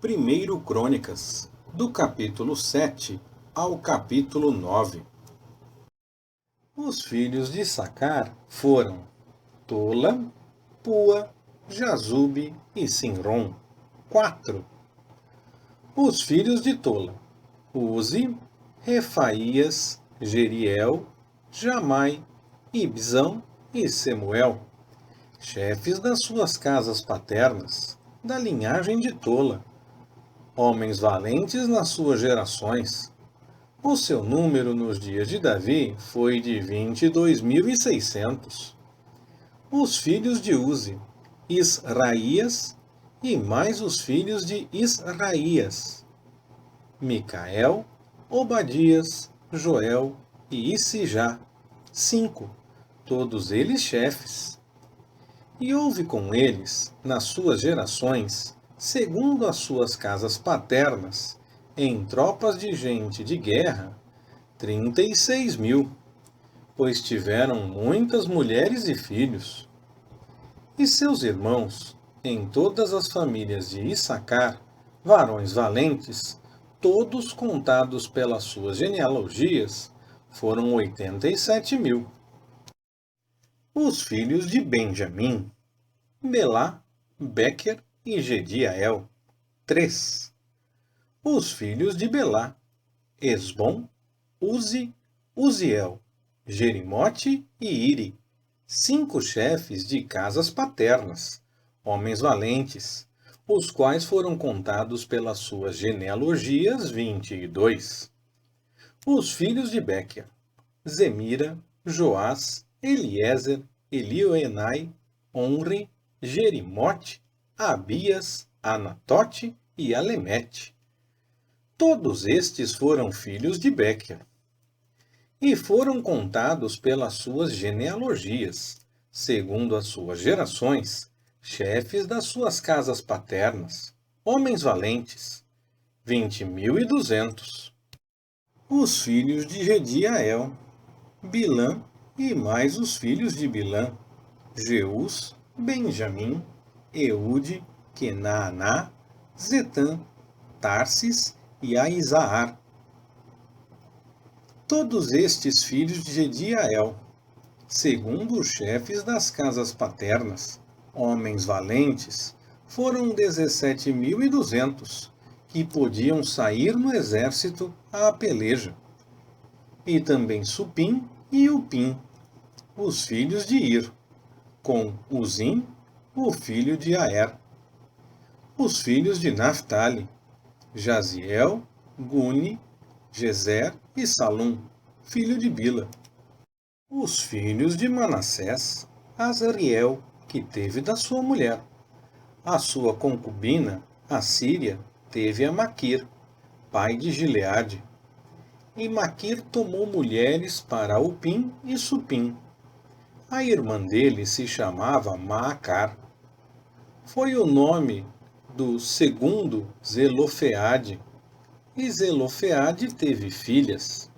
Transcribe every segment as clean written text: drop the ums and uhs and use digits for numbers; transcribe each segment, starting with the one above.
1º Crônicas, do capítulo 7 ao capítulo 9. Os filhos de Issacar foram Tola, Pua, Jazube e Sinrom, 4. Os filhos de Tola, Uzi, Refaías, Jeriel, Jamai, Ibzão e Semuel, chefes das suas casas paternas, da linhagem de Tola, homens valentes nas suas gerações. O seu número nos dias de Davi foi de 22.600. Os filhos de Uzi, Israías, e mais os filhos de Israías, Micael, Obadias, Joel e Issijá, 5, todos eles chefes. E houve com eles, nas suas gerações, segundo as suas casas paternas, em tropas de gente de guerra, 36.000, pois tiveram muitas mulheres e filhos. E seus irmãos, em todas as famílias de Issacar, varões valentes, todos contados pelas suas genealogias, foram 87.000. Os filhos de Benjamim, Belá, Bequer e Jediael, 3. Os filhos de Belá, Esbom, Uzi, Uziel, Jerimote e Iri, 5 chefes de casas paternas, homens valentes, os quais foram contados pelas suas genealogias 22. Os filhos de Bequer, Zemira, Joás, Eliezer, Elioenai, Onri, Jerimote, Abias, Anatote e Alemete. Todos estes foram filhos de Bequer. E foram contados pelas suas genealogias, segundo as suas gerações, chefes das suas casas paternas, homens valentes, 20.200. Os filhos de Jediael, Bilã e mais os filhos de Bilã, Jeus, Benjamim, Eude, Kenaaná, Zetã, Tarsis e Aizaar. Todos estes filhos de Jediael, segundo os chefes das casas paternas, homens valentes, foram 17.200, que podiam sair no exército à peleja. E também Supim e Upim, os filhos de Ir, com Uzim, o filho de Aer. Os filhos de Naphtali, Jaziel, Guni, Jezer e Salum, filho de Bila. Os filhos de Manassés, Azariel, que teve da sua mulher. A sua concubina, a Síria, teve a Maquir, pai de Gileade. E Maquir tomou mulheres para Upim e Supim. A irmã dele se chamava Maacar. Foi o nome do segundo Zelofeade, e Zelofeade teve filhas.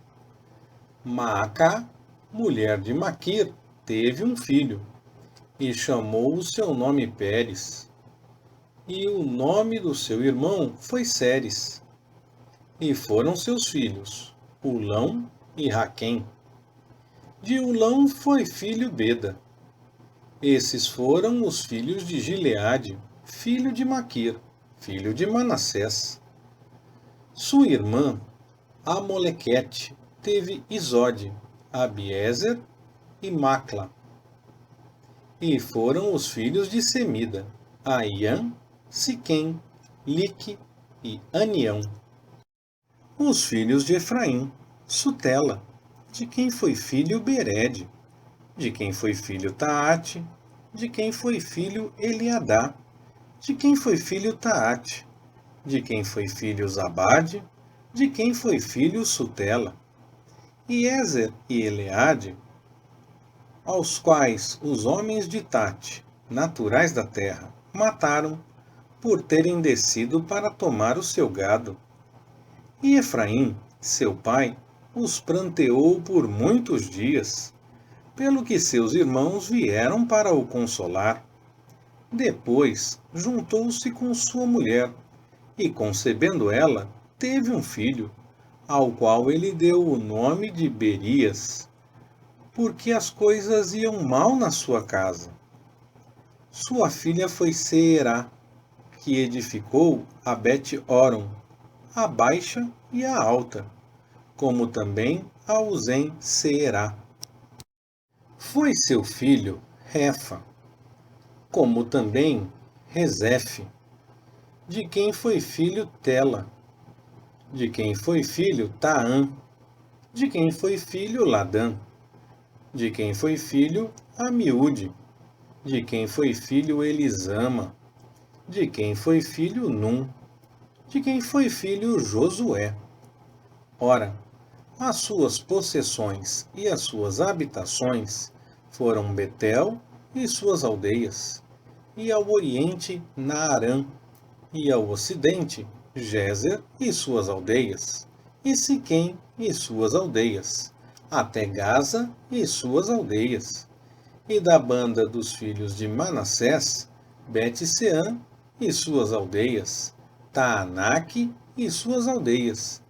Maacá, mulher de Maquir, teve um filho, e chamou o seu nome Pérez. E o nome do seu irmão foi Séres. E foram seus filhos, Ulão e Raquém. De Ulão foi filho Beda. Esses foram os filhos de Gileade, filho de Maquir, filho de Manassés. Sua irmã, Amolequete, teve Isode, Abiezer e Macla. E foram os filhos de Semida, Aiã, Siquém, Lique e Anião. Os filhos de Efraim, Sutela, de quem foi filho Bered, de quem foi filho Taate, de quem foi filho Eliadá, de quem foi filho Taate, de quem foi filho Zabade, de quem foi filho Sutela. E Ezer e Eleade, aos quais os homens de Tate, naturais da terra, mataram, por terem descido para tomar o seu gado. E Efraim, seu pai, os pranteou por muitos dias, pelo que seus irmãos vieram para o consolar. Depois juntou-se com sua mulher, E concebendo ela, teve um filho, ao qual ele deu o nome de Berias, porque as coisas iam mal na sua casa. Sua filha foi Seerá, que edificou a Bet-Horon, a baixa e a alta, como também a Uzen-Seerá. Foi seu filho Refa, como também Rezefe, de quem foi filho Tela, de quem foi filho Taã, de quem foi filho Ladã, de quem foi filho Amiúde, de quem foi filho Elisama, de quem foi filho Num, de quem foi filho Josué. Ora, as suas possessões e as suas habitações foram Betel e suas aldeias, e ao oriente Naarã, e ao ocidente Gézer e suas aldeias, e Siquém e suas aldeias, até Gaza e suas aldeias. E da banda dos filhos de Manassés, Bet-Seã e suas aldeias, Taanaque e suas aldeias,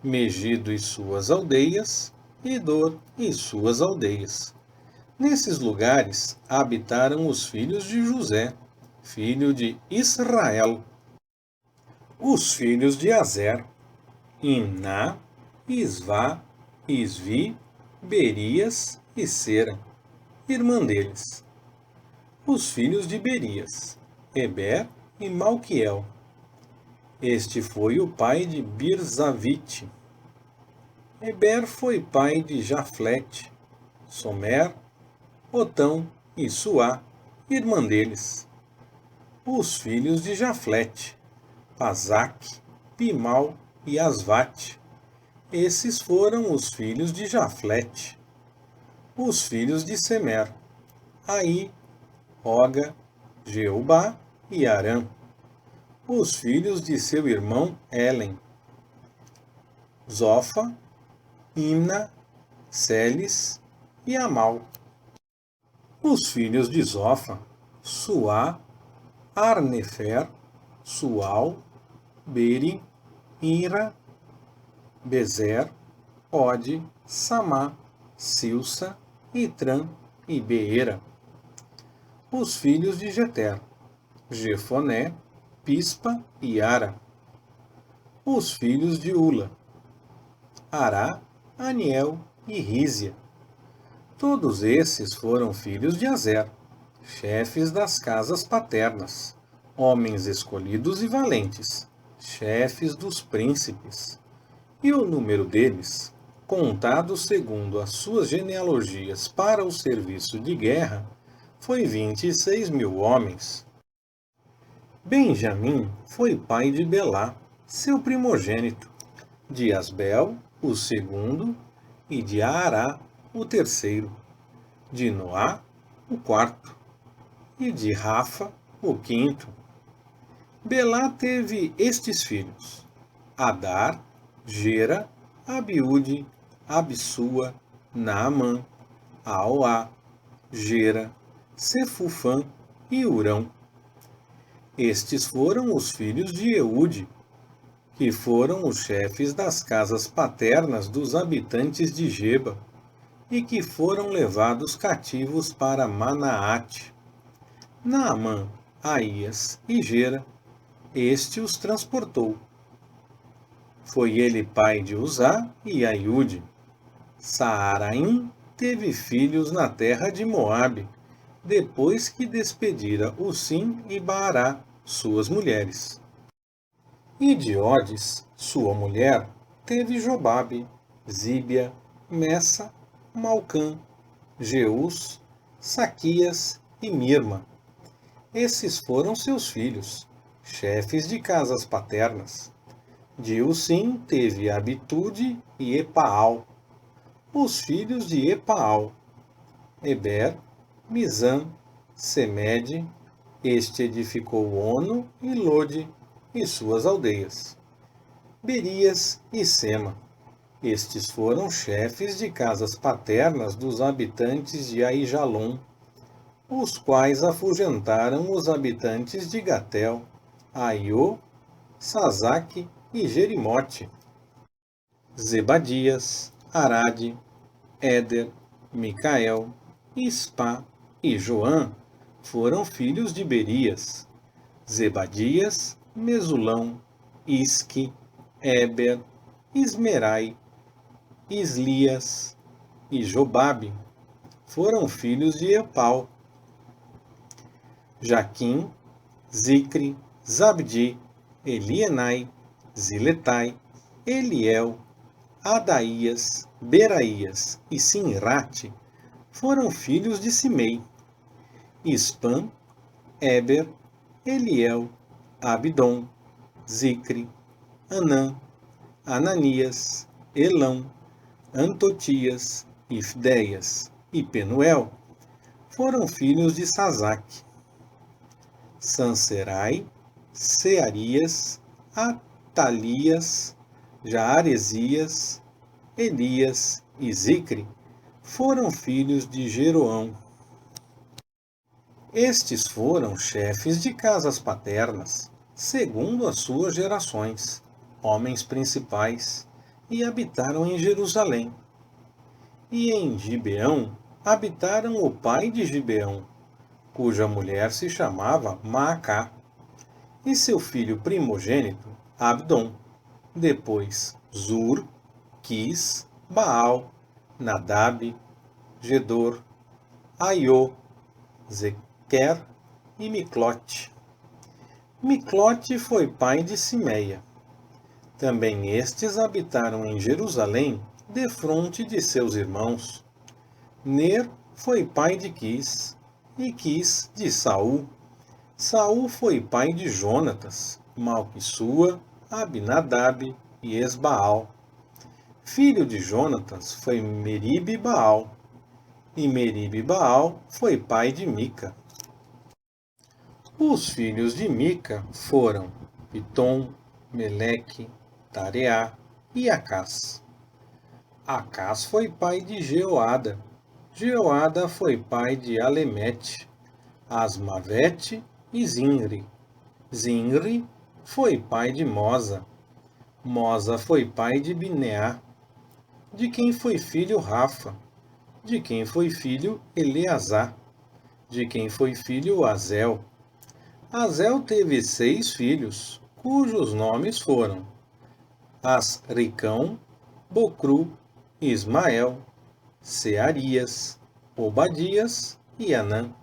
Megido e suas aldeias, e Dor e suas aldeias. Nesses lugares habitaram os filhos de José, filho de Israel. Os filhos de Azer, Imná, Isvá, Isvi, Berias e Sera, irmã deles. Os filhos de Berias, Eber e Malquiel. Este foi o pai de Birzavite. Eber foi pai de Jaflete, Somer, Otão e Suá, irmã deles. Os filhos de Jaflete, Pazaque, Pimal e Asvate. Esses foram os filhos de Jaflete. Os filhos de Semer, Aí, Roga, Jeubá e Arã. Os filhos de seu irmão Helen, Zofa, Imna, Celes e Amal. Os filhos de Zofa, Suá, Arnefer, Sual, Beri, Ira, Bezer, Ode, Samá, Silsa, Itran e Beera. Os filhos de Jeter, Jefoné, Pispa e Ara. Os filhos de Ula, Ará, Aniel e Rízia. Todos esses foram filhos de Azer, chefes das casas paternas, homens escolhidos e valentes, chefes dos príncipes. E o número deles, contado segundo as suas genealogias para o serviço de guerra, foi 26.000 homens. Benjamim foi pai de Belá, seu primogênito, de Asbel, o segundo, e de Aará, o terceiro, de Noá, o quarto, e de Rafa, o quinto. Belá teve estes filhos: Adar, Gera, Abiúde, Abissua, Naamã, Aoá, Gera, Sefufã e Urão. Estes foram os filhos de Eude, que foram os chefes das casas paternas dos habitantes de Geba, e que foram levados cativos para Manaate. Naamã, Aías e Gera, este os transportou. Foi ele pai de Uzá e Aiúde. Saaraim teve filhos na terra de Moabe, depois que despedira Usim e Baará, suas mulheres. E de Odes, sua mulher, teve Jobabe, Zíbia, Messa, Malcã, Jeus, Saquias e Mirma. Esses foram seus filhos, chefes de casas paternas. De Usim teve Abitude e Epaal. Os filhos de Epaal, Eber, Mizam, Semede, este edificou Ono e Lode e suas aldeias. Berias e Sema, estes foram chefes de casas paternas dos habitantes de Aijalon, os quais afugentaram os habitantes de Gatel, Aiô, Sazaque e Jerimote. Zebadias, Arade, Éder, Micael, Ispá e Joã foram filhos de Berias. Zebadias, Mesulão, Isque, Éber, Ismerai, Islias e Jobabe foram filhos de Epau. Jaquim, Zicre, Zabdi, Elienai, Ziletai, Eliel, Adaías, Beraías e Sinrate foram filhos de Simei. Ispam, Éber, Eliel, Abdom, Zicre, Anã, Ananias, Elão, Antotias, Ifdeias e Penuel foram filhos de Sazaque. Sanserai, Searias, Atalias, Jaaresias, Elias e Zicre foram filhos de Jeroão. Estes foram chefes de casas paternas, segundo as suas gerações, homens principais, e habitaram em Jerusalém. E em Gibeão habitaram o pai de Gibeão, cuja mulher se chamava Maacá, e seu filho primogênito, Abdom, depois Zur, Quis, Baal, Nadab, Gedor, Aiô, Zequer e Miclote. Miclote foi pai de Simeia. Também estes habitaram em Jerusalém, defronte de seus irmãos. Ner foi pai de Quis, e Quis de Saul. Saul foi pai de Jonatas, Malquissua, Abinadab e Esbaal. Filho de Jonatas foi Meribe-Baal, e Meribe-Baal foi pai de Mica. Os filhos de Mica foram Pitom, Meleque, Tareá e Acás. Acás foi pai de Jeoada. Jeoada foi pai de Alemete, Asmavete e Zinri. Zinri foi pai de Moza. Moza foi pai de Bineá, de quem foi filho Rafa, de quem foi filho Eleazar, de quem foi filho Azel. Azel teve 6 filhos, cujos nomes foram Asricão, Bocru, Ismael, Searias, Obadias e Anã.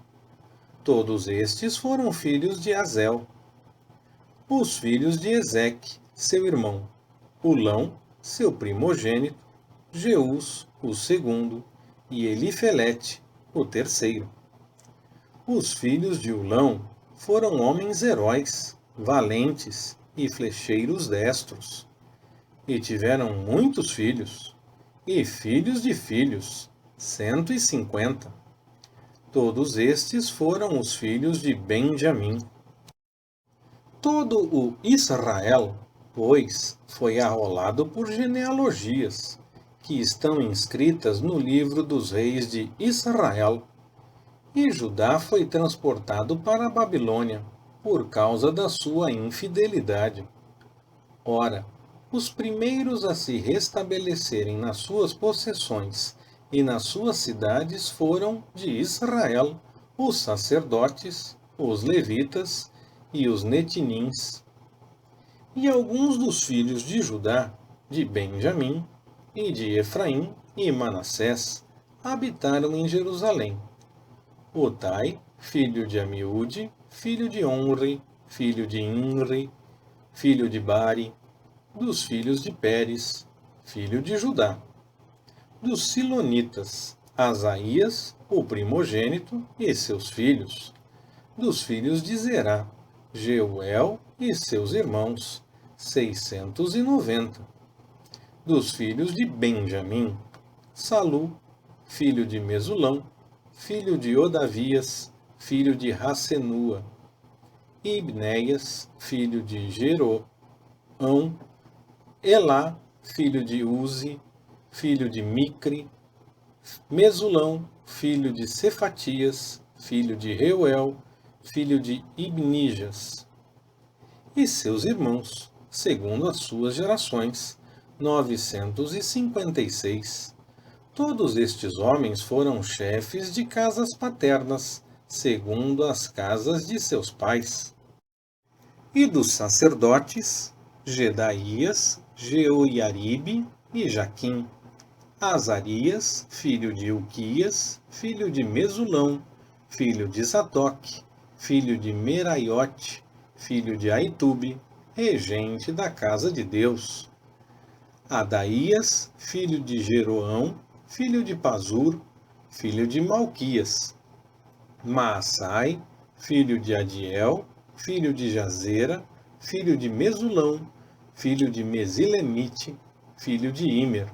Todos estes foram filhos de Azel. Os filhos de Ezeque, seu irmão, Ulão, seu primogênito, Jeus, o segundo, e Elifelete, o terceiro. Os filhos de Ulão foram homens heróis, valentes e flecheiros destros, e tiveram muitos filhos, e filhos de filhos, 150. Todos estes foram os filhos de Benjamim. Todo o Israel, pois, foi arrolado por genealogias, que estão inscritas no livro dos reis de Israel. E Judá foi transportado para a Babilônia, por causa da sua infidelidade. Ora, os primeiros a se restabelecerem nas suas possessões e nas suas cidades foram de Israel os sacerdotes, os levitas e os netinins. E alguns dos filhos de Judá, de Benjamim, e de Efraim e Manassés, habitaram em Jerusalém. Otai, filho de Amiúde, filho de Onri, filho de Inri, filho de Bari, dos filhos de Pérez, filho de Judá. Dos Silonitas, Asaías, o primogênito, e seus filhos. Dos filhos de Zerá, Jeuel e seus irmãos, 690. Dos filhos de Benjamim, Salu, filho de Mesulão, filho de Odavias, filho de Rassenua, Ibnéias, filho de Jeroão, Elá, filho de Uzi, filho de Micre, Mesulão, filho de Cefatias, filho de Reuel, filho de Ibnijas, e seus irmãos, segundo as suas gerações, 956. Todos estes homens foram chefes de casas paternas, segundo as casas de seus pais. E dos sacerdotes, Jedaías, Jeoiaribe e Jaquim. Azarias, filho de Ilquias, filho de Mesulão, filho de Zadok, filho de Meraiote, filho de Aitube, regente da casa de Deus. Adaías, filho de Jeroão, filho de Pazur, filho de Malquias. Maassai, filho de Adiel, filho de Jazera, filho de Mesulão, filho de Mesilemite, filho de Imer.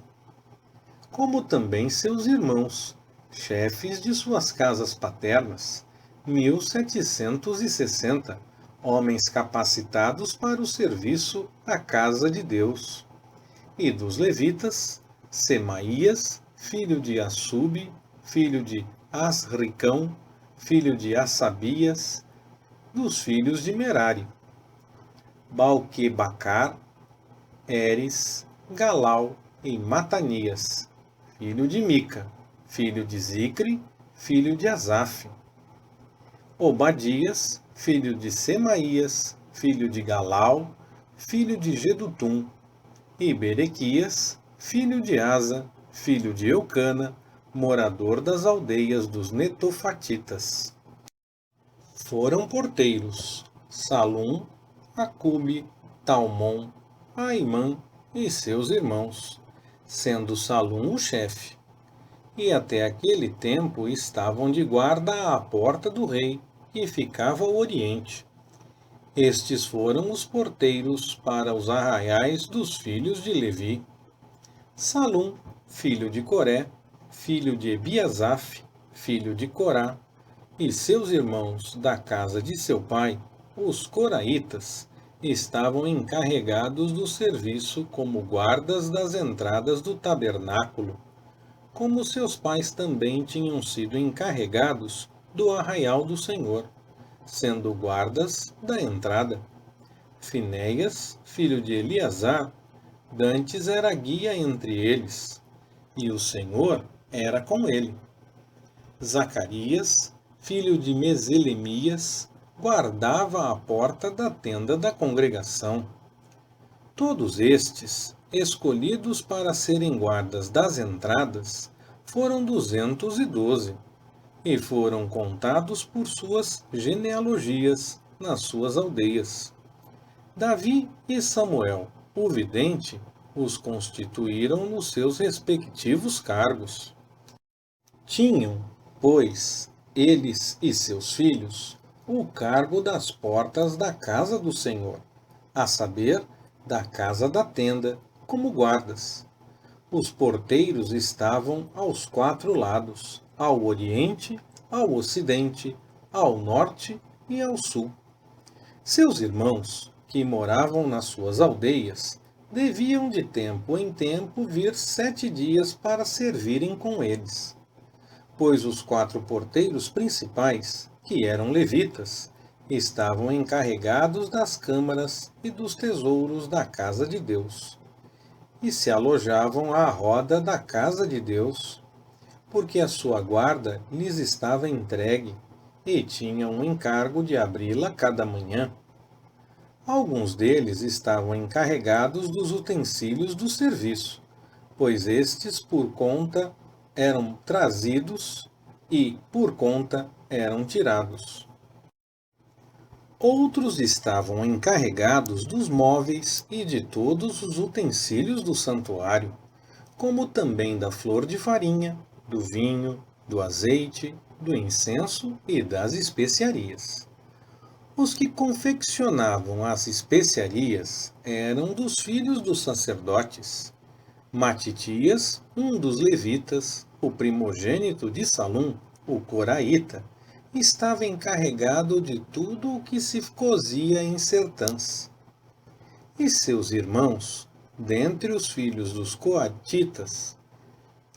Como também seus irmãos, chefes de suas casas paternas, 1760, homens capacitados para o serviço à casa de Deus. E dos levitas, Semaías, filho de Assube, filho de Asricão, filho de Assabias, dos filhos de Merari, Balquebacar, Eres, Galau e Matanias, filho de Mica, filho de Zicre, filho de Asaf. Obadias, filho de Semaías, filho de Galau, filho de Gedutum, e Berequias, filho de Asa, filho de Eucana, morador das aldeias dos Netofatitas. Foram porteiros Salum, Acube, Talmon, Aimã e seus irmãos, sendo Salum o chefe. E até aquele tempo estavam de guarda à porta do rei, que ficava ao oriente. Estes foram os porteiros para os arraiais dos filhos de Levi. Salum, filho de Coré, filho de Ebiasaf, filho de Corá, e seus irmãos da casa de seu pai, os coraitas, estavam encarregados do serviço como guardas das entradas do tabernáculo, como seus pais também tinham sido encarregados do arraial do Senhor, sendo guardas da entrada. Finéias, filho de Eleazar, dantes era guia entre eles, e o Senhor era com ele. Zacarias, filho de Meselemias, guardava a porta da tenda da congregação. Todos estes, escolhidos para serem guardas das entradas, foram 212, e foram contados por suas genealogias nas suas aldeias. Davi e Samuel, o vidente, os constituíram nos seus respectivos cargos. Tinham, pois, eles e seus filhos, o cargo das portas da casa do Senhor, a saber, da casa da tenda, como guardas. Os porteiros estavam aos 4 lados, ao oriente, ao ocidente, ao norte e ao sul. Seus irmãos, que moravam nas suas aldeias, deviam de tempo em tempo vir 7 dias para servirem com eles. Pois os 4 porteiros principais, que eram levitas, estavam encarregados das câmaras e dos tesouros da casa de Deus, e se alojavam à roda da casa de Deus, porque a sua guarda lhes estava entregue, e tinham o encargo de abri-la cada manhã. Alguns deles estavam encarregados dos utensílios do serviço, pois estes por conta eram trazidos e, por conta, eram tirados. Outros estavam encarregados dos móveis e de todos os utensílios do santuário, como também da flor de farinha, do vinho, do azeite, do incenso e das especiarias. Os que confeccionavam as especiarias eram dos filhos dos sacerdotes. Matitias, um dos levitas, o primogênito de Salum, o coraíta, estava encarregado de tudo o que se cozia em sertãs. E seus irmãos, dentre os filhos dos coatitas,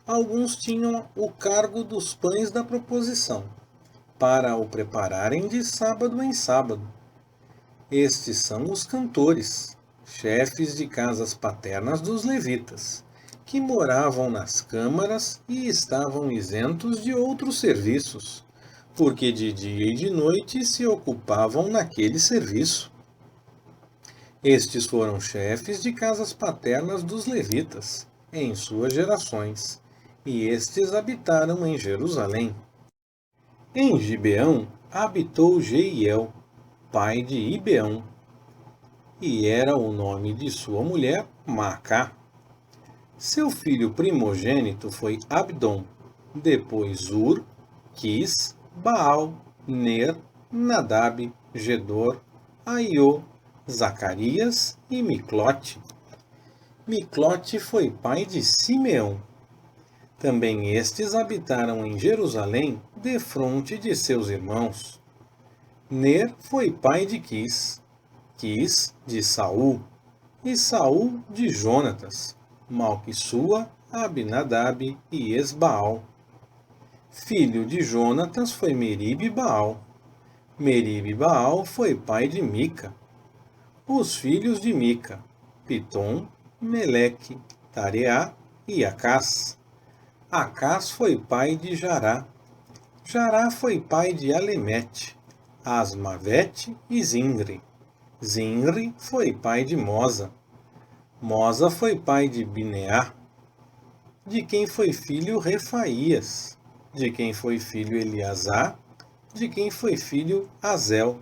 alguns tinham o cargo dos pães da proposição, para o prepararem de sábado em sábado. Estes são os cantores, chefes de casas paternas dos levitas, que moravam nas câmaras e estavam isentos de outros serviços, porque de dia e de noite se ocupavam naquele serviço. Estes foram chefes de casas paternas dos levitas, em suas gerações, e estes habitaram em Jerusalém. Em Gibeão habitou Jeiel, pai de Ibeão, e era o nome de sua mulher Macá. Seu filho primogênito foi Abdom, depois Ur, Quis, Baal, Ner, Nadab, Gedor, Aiô, Zacarias e Miclote. Miclote foi pai de Simeão. Também estes habitaram em Jerusalém, defronte de seus irmãos. Ner foi pai de Quis, Quis de Saul, e Saul de Jonatas, Malquissua, Abinadab e Esbaal. Filho de Jonatas foi Meribe-Baal. Meribe-Baal foi pai de Mica. Os filhos de Mica, Pitom, Meleque, Tareá e Acás. Acás foi pai de Jará. Jará foi pai de Alemete, Asmavete e Zinri. Zinri foi pai de Moza. Moza foi pai de Bineá, de quem foi filho Refaías, de quem foi filho Eleazar, de quem foi filho Azel.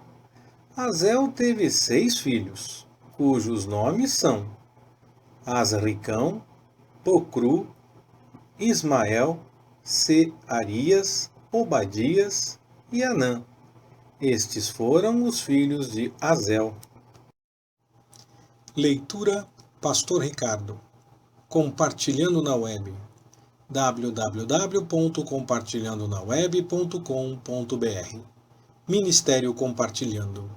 Azel teve 6 filhos, cujos nomes são Azricão, Pocru, Ismael, Searias, Obadias e Anã. Estes foram os filhos de Azel. Leitura Pastor Ricardo. Compartilhando na web. www.compartilhandonaweb.com.br. Ministério Compartilhando.